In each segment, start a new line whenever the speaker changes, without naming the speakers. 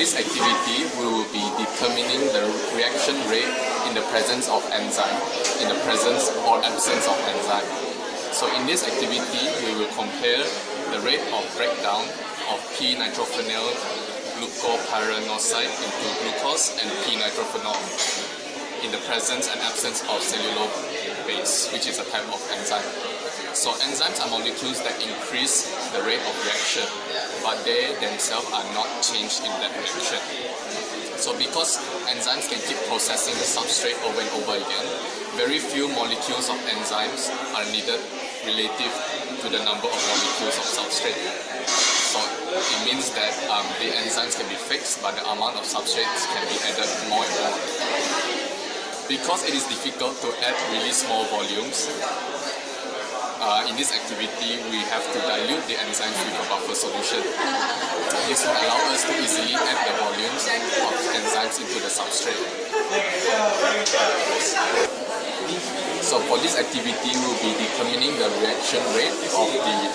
this activity, we will be determining the reaction rate in the presence of enzyme, in the presence or absence of enzyme. So in this activity, we will compare the rate of breakdown of p-nitrophenyl glucopyranoside into glucose and p-nitrophenol in the presence and absence of cellulose base, which is a type of enzyme. So enzymes are molecules that increase the rate of reaction, but they themselves are not changed in that reaction. So because enzymes can keep processing the substrate over and over again, very few molecules of enzymes are needed relative to the number of molecules of substrate. So it means that the enzymes can be fixed, but the amount of substrates can be added more and more. Because it is difficult to add really small volumes, in this activity we have to dilute the enzymes with a buffer solution. This will allow us to easily add the volumes of enzymes into the substrate. So for this activity, we will be determining the reaction rate of the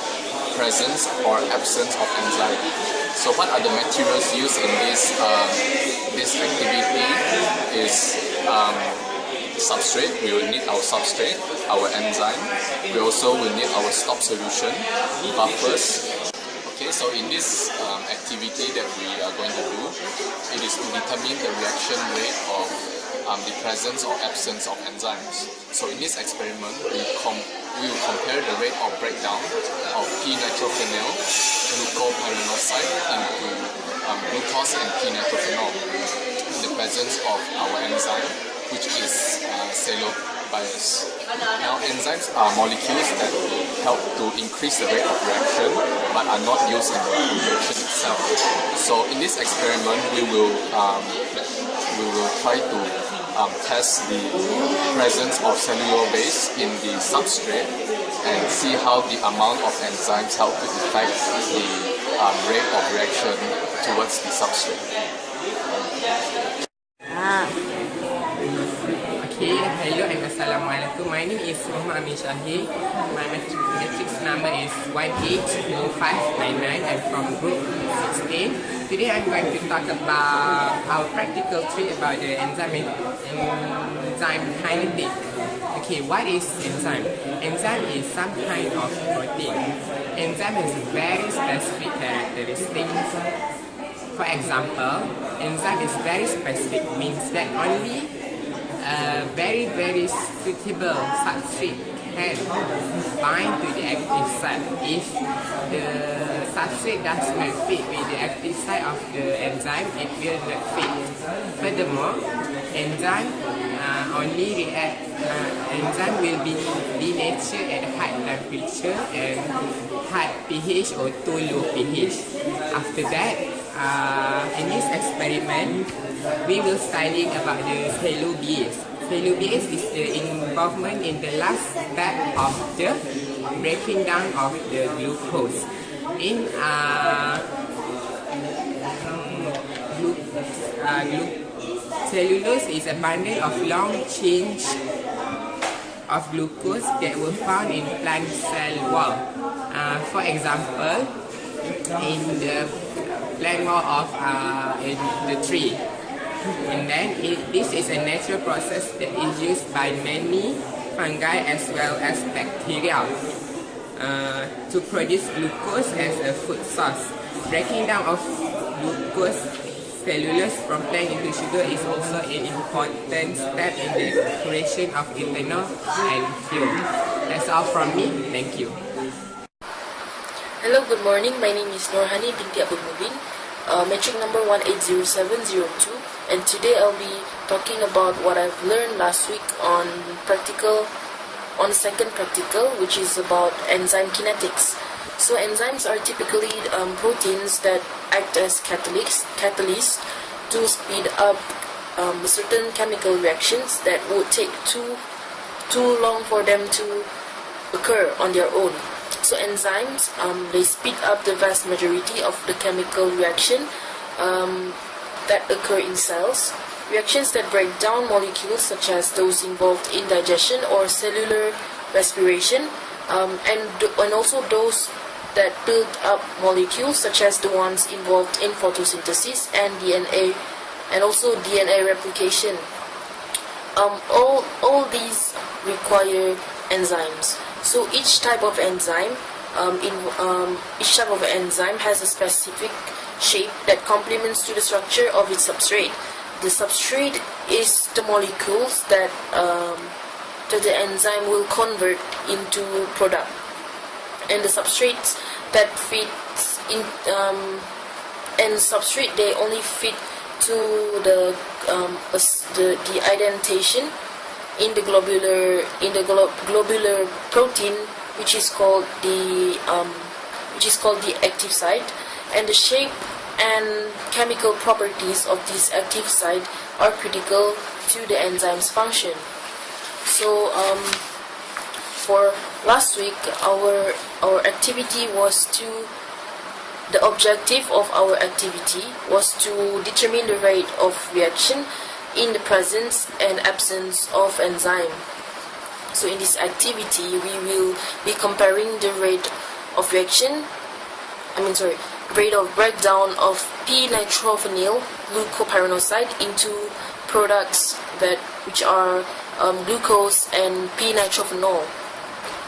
presence or absence of enzyme. So what are the materials used in this activity is substrate. We will need our substrate, our enzyme. We also will need our stop solution, buffers. Okay, so in this activity that we are going to do, it is to determine the reaction rate of the presence or absence of enzymes. So in this experiment, we will compare the rate of breakdown of p-nitrophenyl glucopyranoside into glucose and p-nitrophenol in the presence of our enzyme, which is cellulose. Now, enzymes are molecules that help to increase the rate of reaction, but are not used in the reaction itself. So, in this experiment, we will try to test the presence of cellulose base in the substrate and see how the amount of enzymes help to affect the rate of reaction towards the substrate.
Okay, hello and assalamualaikum. My name is Muhammad Amin Shahir. My matrix number is 180599. I'm from group 16. Today I'm going to talk about our practical tree about the enzyme kinetic. Okay, what is enzyme? Enzyme is some kind of protein. Enzyme has very specific characteristics. For example, enzyme is very specific, means that only very suitable substrate can bind to the active site. If the substrate does not fit with the active site of the enzyme, it will not fit. Furthermore, enzyme will be denatured at high temperature and high pH or too low pH. After that, in this experiment, we will study about the cellulose base. Cellulose base is the involvement in the last step of the breaking down of the glucose. In cellulose is a bundle of long chains of glucose that were found in plant cell wall. For example, in the plant wall of in the tree. And then this is a natural process that is used by many fungi as well as bacteria to produce glucose as a food source. Breaking down of glucose cellulose from plant into sugar is also an important step in the creation of ethanol and fuel. That's all from me. Thank you.
Hello, good morning. My name is Norhani binti Abdul Mubin, metric number 180702, and today I'll be talking about what I've learned last week on second practical, which is about enzyme kinetics. So enzymes are typically proteins that act as catalysts to speed up certain chemical reactions that would take too long for them to occur on their own. So enzymes, they speed up the vast majority of the chemical reaction that occur in cells. Reactions that break down molecules, such as those involved in digestion or cellular respiration, and also those that build up molecules, such as the ones involved in photosynthesis and DNA, and also DNA replication. All these require enzymes. So each type of enzyme has a specific shape that complements to the structure of its substrate. The substrate is the molecules that the enzyme will convert into product, and the substrates that fits in substrate, they only fit to the indentation in the globular protein, which is called the active site, and the shape and chemical properties of this active site are critical to the enzyme's function. So for last week, our activity was the objective of our activity was to determine the rate of reaction in the presence and absence of enzyme. So in this activity, we will be comparing the rate of rate of breakdown of p-nitrophenyl glucopyranoside into products which are glucose and p-nitrophenol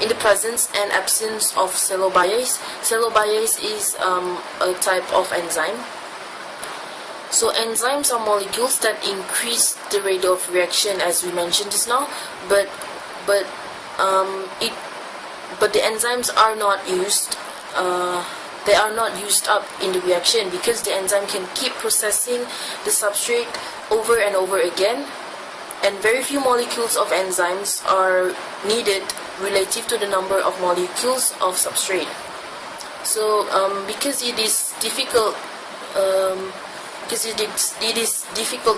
in the presence and absence of cellobiase. Cellobiase is a type of enzyme. So enzymes are molecules that increase the rate of reaction, as we mentioned just now, but the enzymes are not used. They are not used up in the reaction because the enzyme can keep processing the substrate over and over again, and very few molecules of enzymes are needed relative to the number of molecules of substrate. So because it is difficult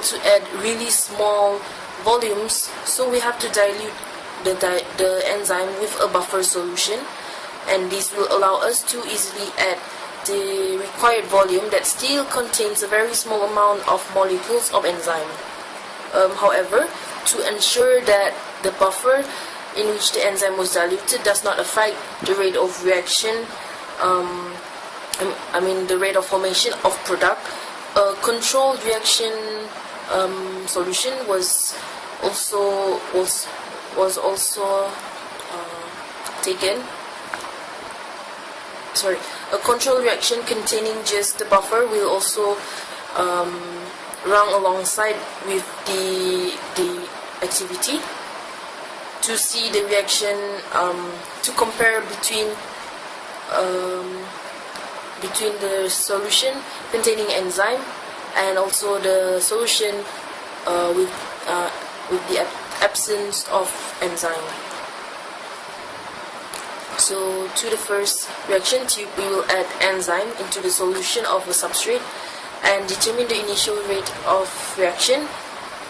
to add really small volumes, so we have to dilute the enzyme with a buffer solution, and this will allow us to easily add the required volume that still contains a very small amount of molecules of enzyme. However, to ensure that the buffer in which the enzyme was diluted does not affect the rate of reaction, the rate of formation of product, a controlled reaction solution was also taken. A control reaction containing just the buffer will also run alongside with the activity to see the reaction, to compare between the solution containing enzyme and also the solution with the absence of enzyme. So to the first reaction tube, we will add enzyme into the solution of the substrate and determine the initial rate of reaction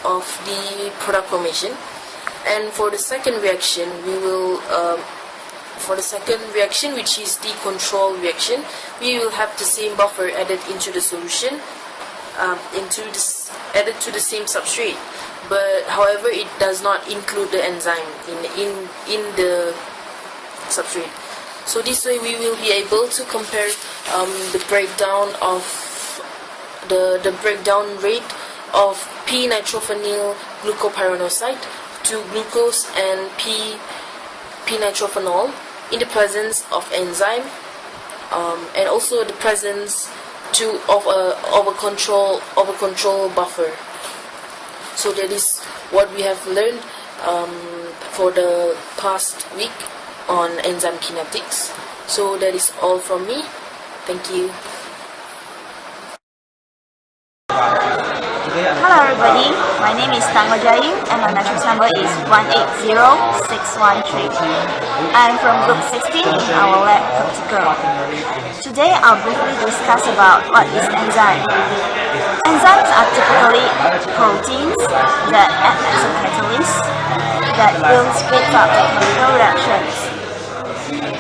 of the product formation. And for the second reaction, which is the control reaction, we will have the same buffer added into the solution, added to the same substrate. But however, it does not include the enzyme in the substrate. So this way we will be able to compare the breakdown of the breakdown rate of p-nitrophenyl glucopyranoside to glucose and p-nitrophenol in the presence of enzyme, and also the presence of a control buffer. So that is what we have learned for the past week on enzyme kinetics. So that is all from me. Thank you.
Hello everybody, my name is Tango Jayu and my matrix number is 180613. I am from group 16 in our lab practical. Today I'll briefly discuss about what is enzyme. Enzymes are typically proteins that act as a catalyst that will speed up chemical reactions.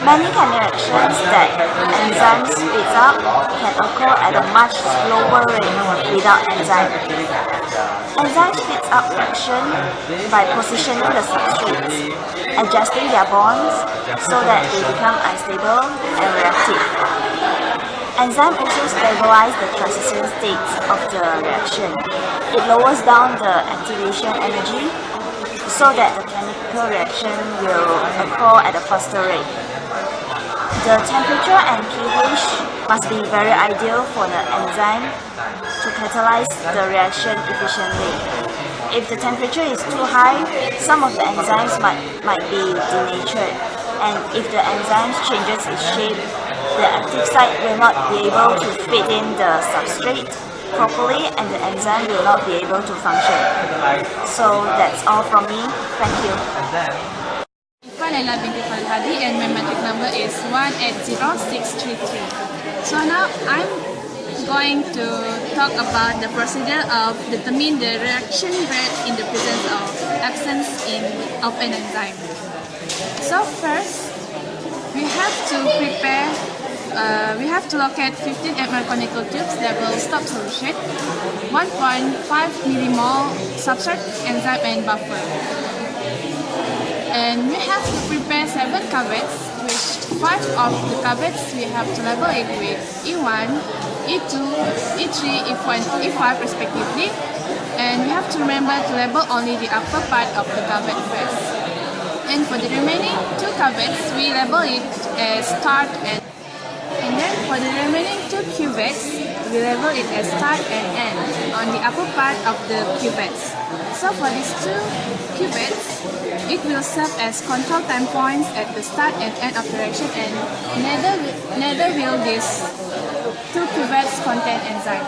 Many chemical reactions that enzyme speeds up can occur at a much slower rate without enzyme. Enzyme speeds up reaction by positioning the substrates, adjusting their bonds so that they become unstable and reactive. Enzyme also stabilizes the transition states of the reaction. It lowers down the activation energy so that the chemical reaction will occur at a faster rate. The temperature and pH must be very ideal for the enzyme to catalyze the reaction efficiently. If the temperature is too high, some of the enzymes might be denatured, and if the enzyme changes its shape, the active site will not be able to fit in the substrate properly and the enzyme will not be able to function. So that's all from me. Thank you.
Laila binti Falhadi and my matric number is 180633. So now I'm going to talk about the procedure of determining the reaction rate in the presence of absence of an enzyme. So first, we have to locate 15 ml conical tubes that will stop solution, 1.5 millimole substrate, enzyme and buffer. And we have to prepare 7 cuvettes, which 5 of the cuvettes we have to label it with E1, E2, E3, E4 and E5 respectively. And we have to remember to label only the upper part of the cuvette first. And for the remaining 2 cuvettes, we label it as start and then for the remaining 2 cuvettes, we label it as start and end on the upper part of the cuvettes. So for these 2 cuvettes, it will serve as control time points at the start and end of the reaction, and neither will these 2 cuvettes contain enzyme.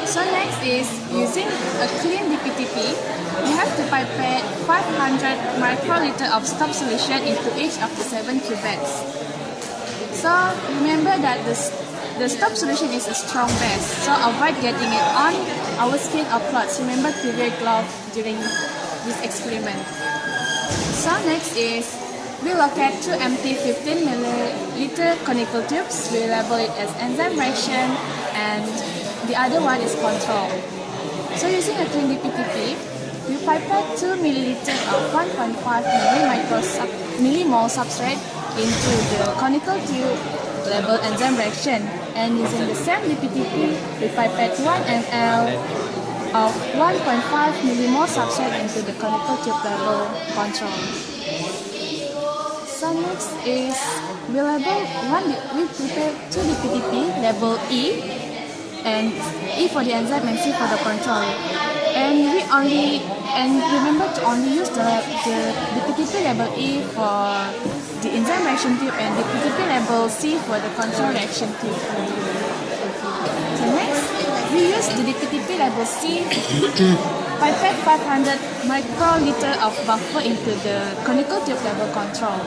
So next is using a clean DPTP, we have to pipette 500 microliter of stop solution into each of the 7 cuvettes. So remember that the stop solution is a strong base, so avoid getting it on our skin or clothes. Remember to wear gloves during this experiment. So next is we locate 2 empty 15 ml conical tubes. We label it as enzyme reaction and the other one is control. So using a clean DPTP, we pipette 2 ml of 1.5 millimole substrate into the conical tube labeled enzyme reaction, and using the same DPTP, we pipette 1 ml of 1.5 millimole substrate into the conical tube labeled control. So next is we prepare 2 DPTP labeled E, and E for the enzyme and C for the control. And remember to only use the DPTP label E for the enzyme reaction tube and DPTP label C for the control reaction tube. So next, we use the DPTP label C, pipette 500 microliter of buffer into the conical tube label control,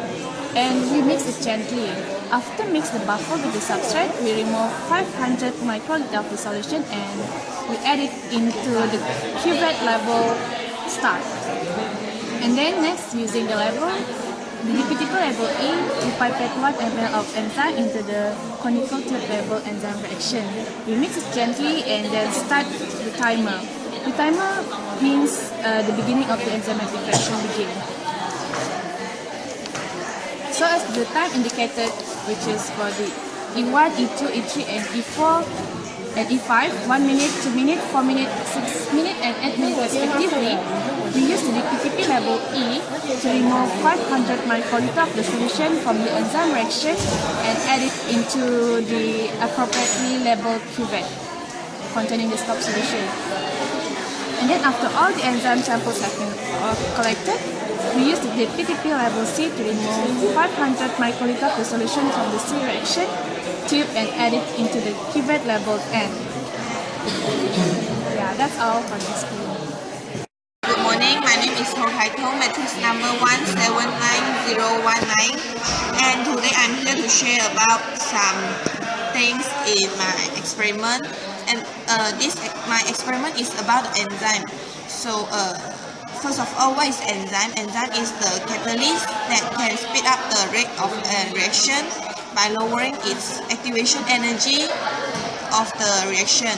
and we mix it gently. After mix the buffer with the substrate, we remove 500 microliter of the solution and we add it into the cuvette label start. And then next, using the label, the DPTP label E, we pipette 1 ml of enzyme into the conical tube label enzyme reaction. We mix it gently and then start the timer. The timer means the beginning of the enzymatic reaction begin. So as the time indicated, which is for the E1, E2, E3 and E4 and E5, 1 minute, 2 minutes, 4 minutes, 6 minutes and 8 minutes respectively, we use the DPTP label E to remove 500 microliter of the solution from the enzyme reaction and add it into the appropriately labeled cuvette containing the stop solution. And then after all the enzyme samples have been collected, we use the DPTP label C to remove 500 microliter of the solution from the C reaction tube and add it into the cuvette labeled N. Yeah, that's all for this video.
Good morning, my name is Hong Hai Thong, matrix number 179019, and today I'm here to share about some things in my experiment. And my experiment is about enzyme. So first of all, what is enzyme? Enzyme is the catalyst that can speed up the rate of a reaction by lowering its activation energy of the reaction.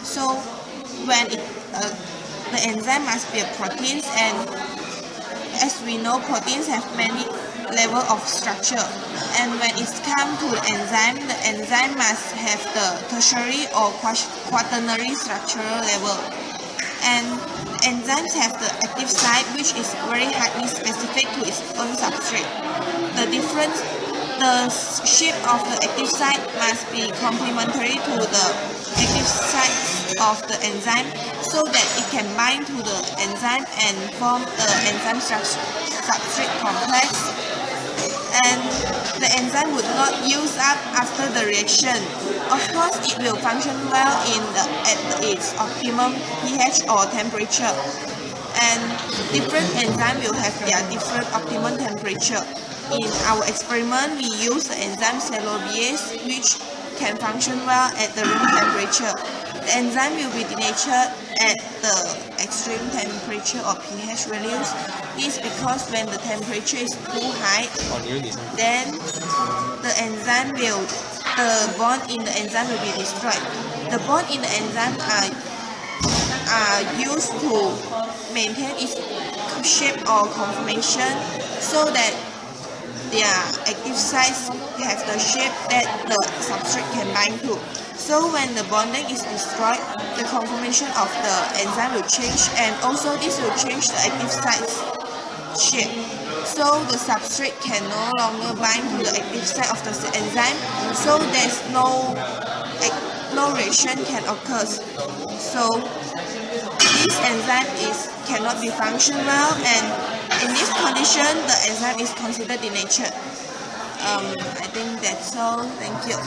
So when the enzyme must be a protein, and as we know, proteins have many level of structure, and when it's come to the enzyme must have the tertiary or quaternary structural level. And enzymes have the active site, which is very highly specific to its own substrate. The shape of the active site must be complementary to the active sites of the enzyme, so that it can bind to the enzyme and form the enzyme substrate complex. And the enzyme would not use up after the reaction. Of course, it will function well at its optimum pH or temperature. And different enzymes will have their different optimum temperature. In our experiment, we use the enzyme cellobiase, which can function well at the room temperature. The enzyme will be denatured at the extreme temperature or pH values. This is because when the temperature is too high, then the bond in the enzyme will be destroyed. The bond in the enzyme are used to maintain its shape or conformation, so that their active sites have the shape that the substrate can bind to. So when the bonding is destroyed, the conformation of the enzyme will change, and also this will change the active site's shape. So the substrate can no longer bind to the active site of the enzyme, so there's no reaction can occur. So this enzyme cannot be functional well, and in this condition the enzyme is considered denatured. I think that's all. Thank you.